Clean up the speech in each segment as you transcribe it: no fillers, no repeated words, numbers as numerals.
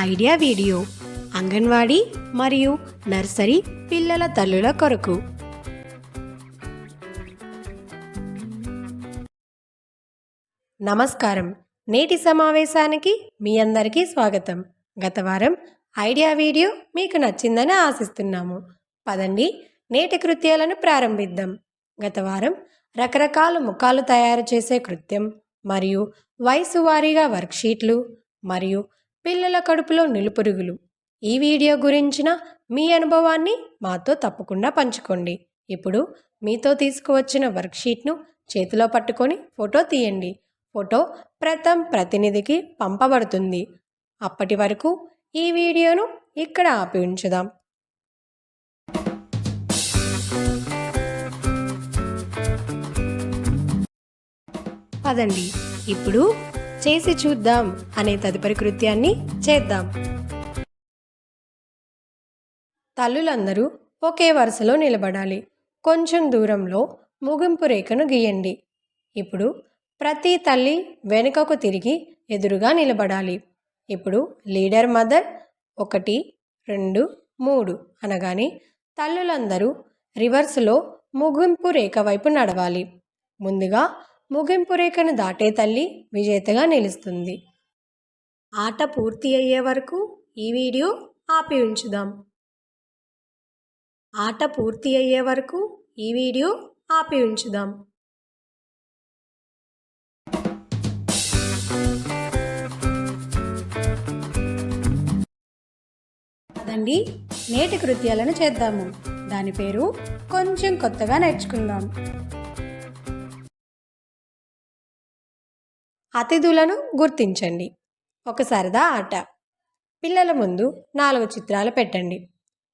Idea video anganwadi మరియు nursery పిల్లల తల్లుల కొరకు. నమస్కారం. నేటి సమావేశానికి మీ అందరికీ స్వాగతం. గత వారం ఐడియా వీడియో మీకు నచ్చిందని ఆశిస్తున్నాము. పదండి నేటి కృత్యాలను ప్రారంభిద్దాం. గత వారం రకరకాల ముఖాలు తయారు చేసే కృత్యం మరియు వయసు వారీగా వర్క్షీట్లు మరియు పిల్లల కడుపులో నిలుపురుగులు ఈ వీడియో గురించిన మీ అనుభవాన్ని మాతో తప్పకుండా పంచుకోండి. ఇప్పుడు మీతో తీసుకువచ్చిన వర్క్షీట్ను చేతిలో పట్టుకొని ఫోటో తీయండి. ఫోటో ప్రతినిధికి పంపబడుతుంది. అప్పటి వరకు ఈ వీడియోను ఇక్కడ ఆపి ఉంచుదాం. పదండి ఇప్పుడు చేసి చూద్దాం అనే తదుపరి కృత్యాన్ని చేద్దాం. తల్లులందరూ ఒకే వరుసలో నిలబడాలి. కొంచెం దూరంలో ముగింపు రేఖను గీయండి. ఇప్పుడు ప్రతి తల్లి వెనుకకు తిరిగి ఎదురుగా నిలబడాలి. ఇప్పుడు లీడర్ మదర్ 1, 2, 3 అనగానే తల్లులందరూ రివర్స్లో ముగింపు రేఖ వైపు నడవాలి. ముందుగా ముగింపు రేఖను దాటే తల్లి విజేతగా నిలుస్తుంది. ఆట పూర్తి అయ్యే వరకు ఈ వీడియో ఆపి ఉంచుదాం. ఆట పూర్తి అయ్యే వరకు ఈ వీడియో ఆపి ఉంచుదాం. పదండి నేటి కృత్యాలను చేద్దాము. దాని పేరు కొంచెం కొత్తగా నేర్చుకుందాం. అతిథులను గుర్తించండి. ఒక సరదా ఆట. పిల్లల ముందు 4 చిత్రాలు పెట్టండి.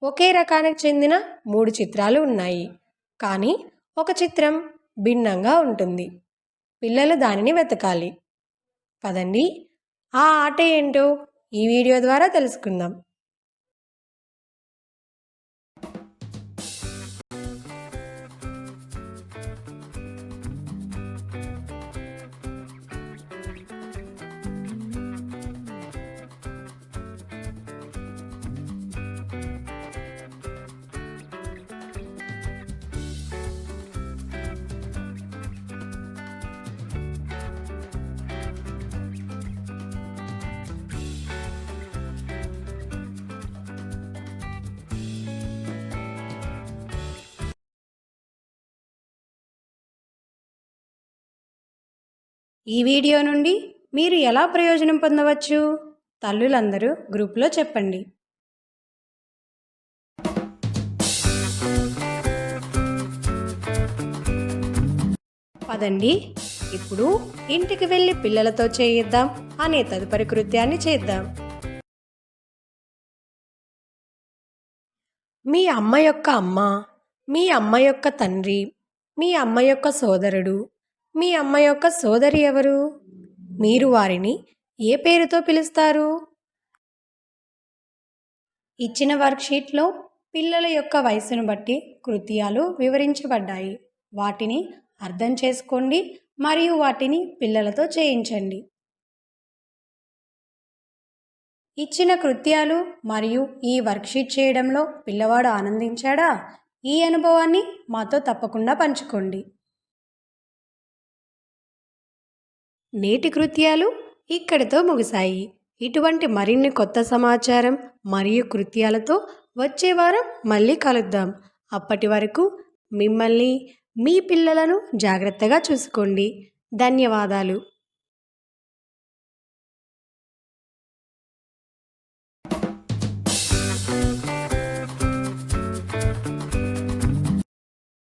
ఒకే రకానికి చెందిన 3 చిత్రాలు ఉన్నాయి, కానీ ఒక చిత్రం భిన్నంగా ఉంటుంది. పిల్లలు దానిని వెతకాలి. పదండి ఆ ఆట ఏంటో ఈ వీడియో ద్వారా తెలుసుకుందాం. ఈ వీడియో నుండి మీరు ఎలా ప్రయోజనం పొందవచ్చు? తల్లులందరూ గ్రూప్లో చెప్పండి. పదండి ఇప్పుడు ఇంటికి వెళ్ళి పిల్లలతో చేయిద్దాం అనే తదుపరి కృత్యాన్ని చేద్దాం. మీ అమ్మ యొక్క అమ్మ, మీ అమ్మ యొక్క తండ్రి, మీ అమ్మ యొక్క సోదరుడు, మీ అమ్మ యొక్క సోదరి ఎవరు? మీరు వారిని ఏ పేరుతో పిలుస్తారు? ఇచ్చిన వర్క్షీట్లో పిల్లల యొక్క వయసును బట్టి కృత్యాలు వివరించబడ్డాయి. వాటిని అర్థం చేసుకోండి మరియు వాటిని పిల్లలతో చేయించండి. ఇచ్చిన కృత్యాలు మరియు ఈ వర్క్షీట్ చేయడంలో పిల్లవాడు ఆనందించాడా? ఈ అనుభవాన్ని మాతో తప్పకుండా పంచుకోండి. నేటి కృత్యాలు ఇక్కడితో ముగిశాయి. ఇటువంటి మరిన్ని కొత్త సమాచారం మరియు కృత్యాలతో వచ్చే వారం మళ్ళీ కలుద్దాం. అప్పటి వరకు మిమ్మల్ని, మీ పిల్లలను జాగ్రత్తగా చూసుకోండి. ధన్యవాదాలు.